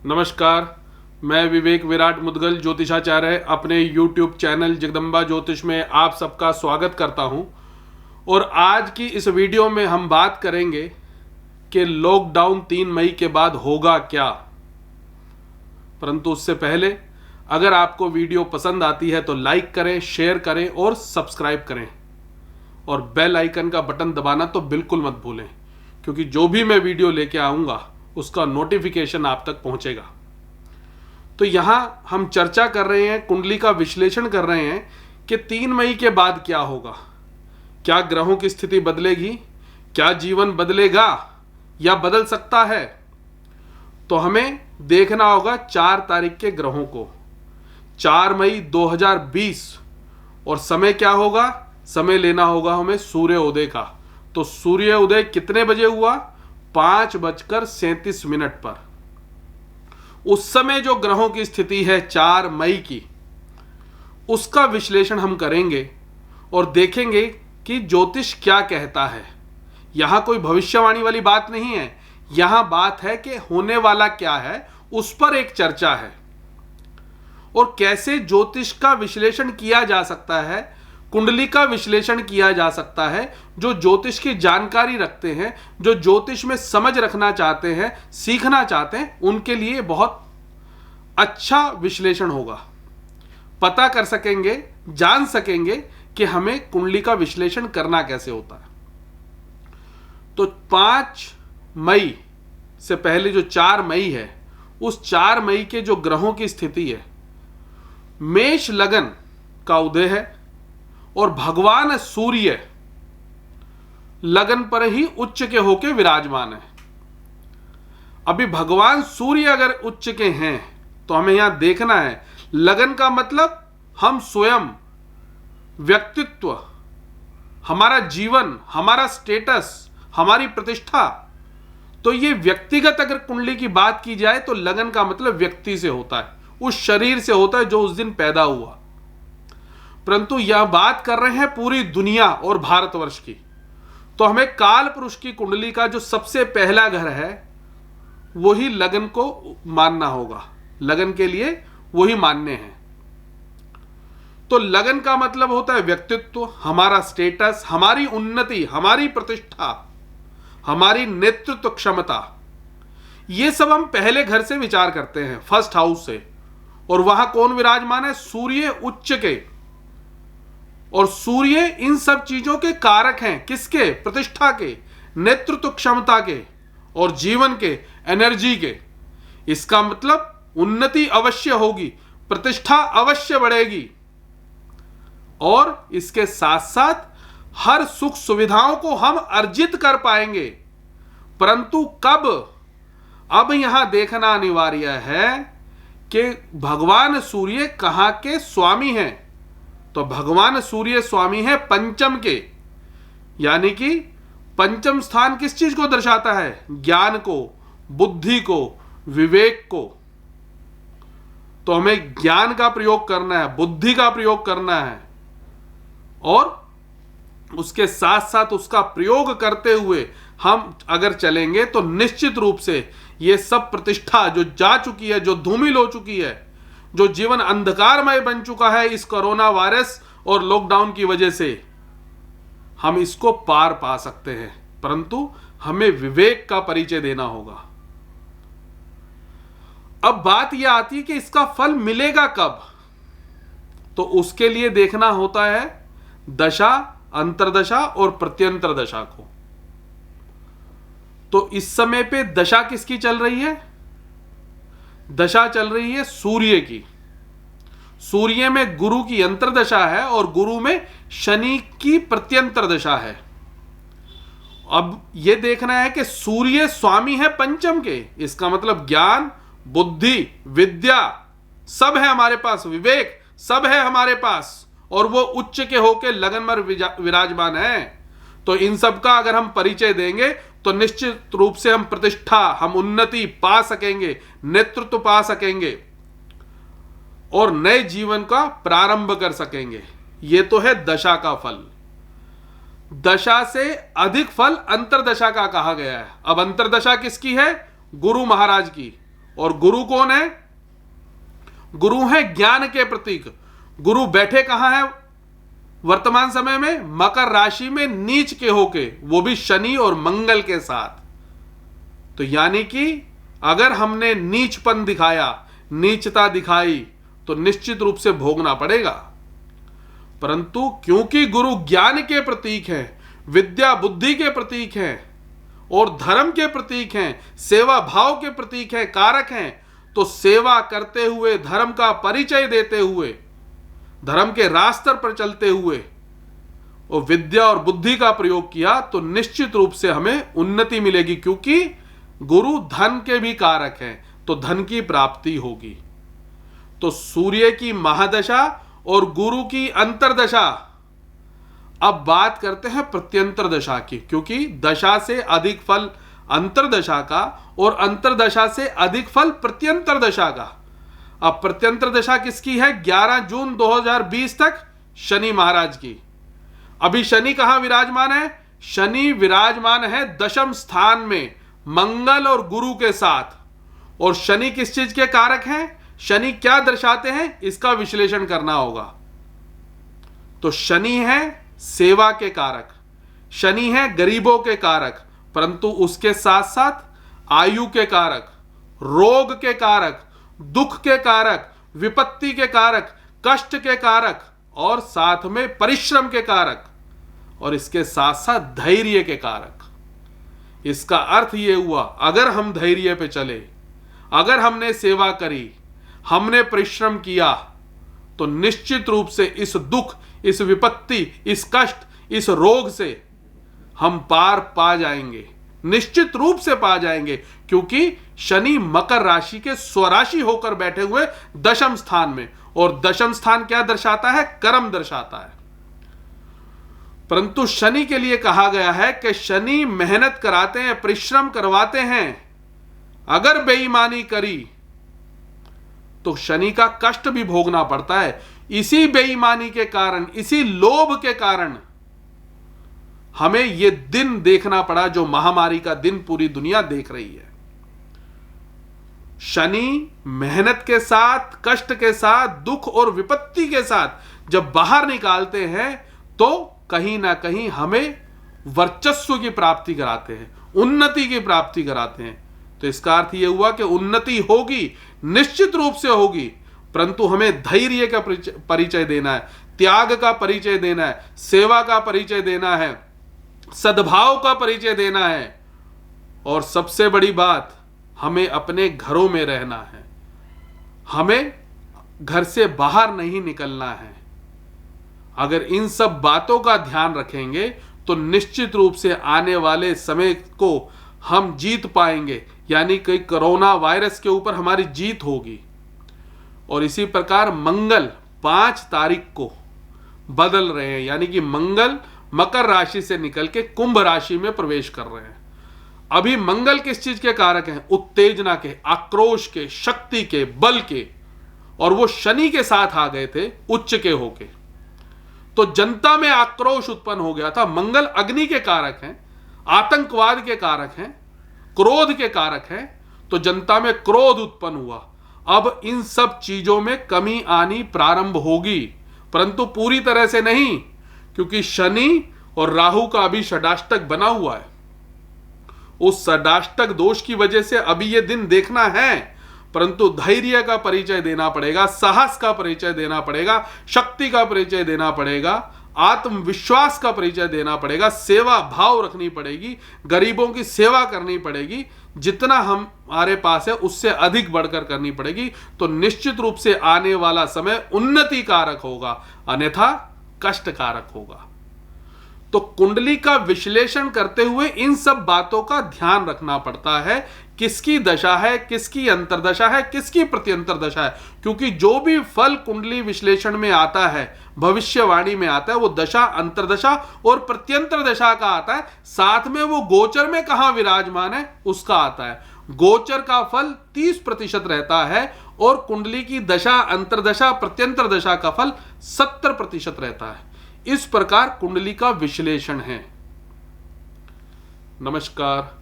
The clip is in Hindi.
नमस्कार, मैं विवेक विराट मुदगल ज्योतिषाचार्य अपने YouTube चैनल जगदम्बा ज्योतिष में आप सबका स्वागत करता हूं। और आज की इस वीडियो में हम बात करेंगे कि लॉकडाउन 3 मई के बाद होगा क्या। परंतु उससे पहले अगर आपको वीडियो पसंद आती है तो लाइक करें, शेयर करें और सब्सक्राइब करें और बेल आइकन का बटन दबाना तो बिल्कुल मत भूलें, क्योंकि जो भी मैं वीडियो लेके आऊँगा उसका नोटिफिकेशन आप तक पहुंचेगा। तो यहां हम चर्चा कर रहे हैं, कुंडली का विश्लेषण कर रहे हैं कि 3 मई के बाद क्या होगा। क्या ग्रहों की स्थिति बदलेगी, क्या जीवन बदलेगा या बदल सकता है। तो हमें देखना होगा 4 तारीख के ग्रहों को, 4 मई 2020। और समय क्या होगा, समय लेना होगा हमें सूर्योदय का। तो सूर्योदय कितने बजे हुआ, 5:37 पर। उस समय जो ग्रहों की स्थिति है 4 मई की, उसका विश्लेषण हम करेंगे और देखेंगे कि ज्योतिष क्या कहता है। यहां कोई भविष्यवाणी वाली बात नहीं है, यहां बात है कि होने वाला क्या है, उस पर एक चर्चा है। और कैसे ज्योतिष का विश्लेषण किया जा सकता है, कुंडली का विश्लेषण किया जा सकता है। जो ज्योतिष की जानकारी रखते हैं, जो ज्योतिष में समझ रखना चाहते हैं, सीखना चाहते हैं, उनके लिए बहुत अच्छा विश्लेषण होगा। पता कर सकेंगे, जान सकेंगे कि हमें कुंडली का विश्लेषण करना कैसे होता है। तो 5 मई से पहले जो 4 मई है, उस 4 मई के जो ग्रहों की स्थिति है, मेष लगन का उदय है और भगवान सूर्य लगन पर ही उच्च के होके विराजमान है। अभी भगवान सूर्य अगर उच्च के हैं तो हमें यहां देखना है, लगन का मतलब हम स्वयं, व्यक्तित्व, हमारा जीवन, हमारा स्टेटस, हमारी प्रतिष्ठा। तो ये व्यक्तिगत अगर कुंडली की बात की जाए तो लगन का मतलब व्यक्ति से होता है, उस शरीर से होता है जो उस दिन पैदा हुआ। परंतु यह बात कर रहे हैं पूरी दुनिया और भारतवर्ष की। तो हमें काल पुरुष की कुंडली का जो सबसे पहला घर है वही लगन को मानना होगा, लगन के लिए वही मान्य है। तो लगन का मतलब होता है व्यक्तित्व, हमारा स्टेटस, हमारी उन्नति, हमारी प्रतिष्ठा, हमारी नेतृत्व क्षमता। ये सब हम पहले घर से विचार करते हैं, फर्स्ट हाउस से। और वहां कौन विराजमान है, सूर्य उच्च के। और सूर्य इन सब चीजों के कारक हैं, किसके, प्रतिष्ठा के, नेतृत्व क्षमता के और जीवन के, एनर्जी के। इसका मतलब उन्नति अवश्य होगी, प्रतिष्ठा अवश्य बढ़ेगी और इसके साथ साथ हर सुख सुविधाओं को हम अर्जित कर पाएंगे। परंतु कब, अब यहां देखना अनिवार्य है कि भगवान सूर्य कहां के स्वामी हैं। तो भगवान सूर्य स्वामी है पंचम के, यानी कि पंचम स्थान किस चीज को दर्शाता है, ज्ञान को, बुद्धि को, विवेक को। तो हमें ज्ञान का प्रयोग करना है, बुद्धि का प्रयोग करना है और उसके साथ साथ उसका प्रयोग करते हुए हम अगर चलेंगे तो निश्चित रूप से ये सब प्रतिष्ठा जो जा चुकी है, जो धूमिल हो चुकी है, जो जीवन अंधकारमय बन चुका है इस कोरोना वायरस और लॉकडाउन की वजह से, हम इसको पार पा सकते हैं। परंतु हमें विवेक का परिचय देना होगा। अब बात यह आती है कि इसका फल मिलेगा कब। तो उसके लिए देखना होता है दशा, अंतरदशा और प्रत्यंतर दशा को। तो इस समय पे दशा किसकी चल रही है, दशा चल रही है सूर्य की। सूर्य में गुरु की अंतरदशा है और गुरु में शनि की प्रत्यंतर दशा है। अब यह देखना है कि सूर्य स्वामी है पंचम के, इसका मतलब ज्ञान, बुद्धि, विद्या सब है हमारे पास, विवेक सब है हमारे पास, और वो उच्च के होके लगन में विराजमान है। तो इन सब का अगर हम परिचय देंगे तो निश्चित रूप से हम प्रतिष्ठा, हम उन्नति पा सकेंगे, नेतृत्व पा सकेंगे और नए जीवन का प्रारंभ कर सकेंगे। ये तो है दशा का फल। दशा से अधिक फल अंतरदशा का कहा गया है। अब अंतरदशा किसकी है, गुरु महाराज की, और गुरु कौन है? गुरु है ज्ञान के प्रतीक। गुरु बैठे कहां है वर्तमान समय में? मकर राशि में नीच के होके, वो भी शनि और मंगल के साथ। तो यानी कि अगर हमने नीचपन दिखाया, नीचता दिखाई, तो निश्चित रूप से भोगना पड़ेगा। परंतु क्योंकि गुरु ज्ञान के प्रतीक है, विद्या बुद्धि के प्रतीक है और धर्म के प्रतीक हैं, सेवा भाव के प्रतीक हैं, कारक हैं, तो सेवा करते हुए, धर्म का परिचय देते हुए, धर्म के रास्ते पर चलते हुए और विद्या और बुद्धि का प्रयोग किया तो निश्चित रूप से हमें उन्नति मिलेगी, क्योंकि गुरु धन के भी कारक हैं, तो धन की प्राप्ति होगी। तो सूर्य की महादशा और गुरु की अंतरदशा। अब बात करते हैं प्रत्यंतर दशा की, क्योंकि दशा से अधिक फल अंतरदशा का और अंतरदशा से अधिक फल प्रत्यंतर दशा का। अब प्रत्यंतर दशा किसकी है? 11 जून 2020 तक शनि महाराज की। अभी शनि कहां विराजमान है? शनि विराजमान है दशम स्थान में मंगल और गुरु के साथ। और शनि किस चीज के कारक हैं? शनि क्या दर्शाते हैं, इसका विश्लेषण करना होगा। तो शनि है सेवा के कारक, शनि है गरीबों के कारक, परंतु उसके साथ साथ आयु के कारक, रोग के कारक, दुख के कारक, विपत्ति के कारक, कष्ट के कारक और साथ में परिश्रम के कारक और इसके साथ साथ धैर्य के कारक। इसका अर्थ यह हुआ, अगर हम धैर्य पे चले, अगर हमने सेवा करी, हमने परिश्रम किया, तो निश्चित रूप से इस दुख, इस विपत्ति, इस कष्ट, इस रोग से हम पार पा जाएंगे, निश्चित रूप से पा जाएंगे, क्योंकि शनि मकर राशि के स्वराशि होकर बैठे हुए दशम स्थान में। और दशम स्थान क्या दर्शाता है? कर्म दर्शाता है। परंतु शनि के लिए कहा गया है कि शनि मेहनत कराते हैं, परिश्रम करवाते हैं। अगर बेईमानी करी तो शनि का कष्ट भी भोगना पड़ता है। इसी बेईमानी के कारण, इसी लोभ के कारण हमें यह दिन देखना पड़ा जो महामारी का दिन पूरी दुनिया देख रही है। शनि मेहनत के साथ, कष्ट के साथ, दुख और विपत्ति के साथ जब बाहर निकालते हैं तो कहीं ना कहीं हमें वर्चस्व की प्राप्ति कराते हैं, उन्नति की प्राप्ति कराते हैं। तो इसका अर्थ यह हुआ कि उन्नति होगी, निश्चित रूप से होगी, परंतु हमें धैर्य का परिचय देना है, त्याग का परिचय देना है, सेवा का परिचय देना है, सद्भाव का परिचय देना है। और सबसे बड़ी बात, हमें अपने घरों में रहना है, हमें घर से बाहर नहीं निकलना है। अगर इन सब बातों का ध्यान रखेंगे तो निश्चित रूप से आने वाले समय को हम जीत पाएंगे, यानी कि कोरोना वायरस के ऊपर हमारी जीत होगी। और इसी प्रकार मंगल 5 तारीख को बदल रहे हैं, यानी कि मंगल मकर राशि से निकल के कुंभ राशि में प्रवेश कर रहे हैं। अभी मंगल किस चीज के कारक हैं? उत्तेजना के, आक्रोश के, शक्ति के, बल के। और वो शनि के साथ आ गए थे उच्च के होके, तो जनता में आक्रोश उत्पन्न हो गया था। मंगल अग्नि के कारक हैं, आतंकवाद के कारक हैं, क्रोध के कारक हैं, तो जनता में क्रोध उत्पन्न हुआ। अब इन सब चीजों में कमी आनी प्रारंभ होगी, परंतु पूरी तरह से नहीं, क्योंकि शनि और राहु का अभी षडाष्टक बना हुआ है। उस षडाष्टक दोष की वजह से अभी यह दिन देखना है, परंतु धैर्य का परिचय देना पड़ेगा, साहस का परिचय देना पड़ेगा, शक्ति का परिचय देना पड़ेगा, आत्मविश्वास का परिचय देना पड़ेगा, सेवा भाव रखनी पड़ेगी, गरीबों की सेवा करनी पड़ेगी। जितना हमारे पास है उससे अधिक बढ़कर करनी पड़ेगी, तो निश्चित रूप से आने वाला समय उन्नति कारक होगा, अन्यथा कष्ट कारक होगा। तो कुंडली का विश्लेषण करते हुए इन सब बातों का ध्यान रखना पड़ता है, किसकी दशा है, किसकी अंतरदशा है, किसकी प्रत्यंतर दशा है। क्योंकि जो भी फल कुंडली विश्लेषण में आता है, भविष्यवाणी में आता है, वो दशा, अंतरदशा और प्रत्यंतर दशा का आता है। साथ में वो गोचर में कहां विराजमान है उसका आता है। गोचर का फल 30% रहता है और कुंडली की दशा, अंतरदशा, प्रत्यंतर दशा का फल 70% रहता है। इस प्रकार कुंडली का विश्लेषण है। नमस्कार।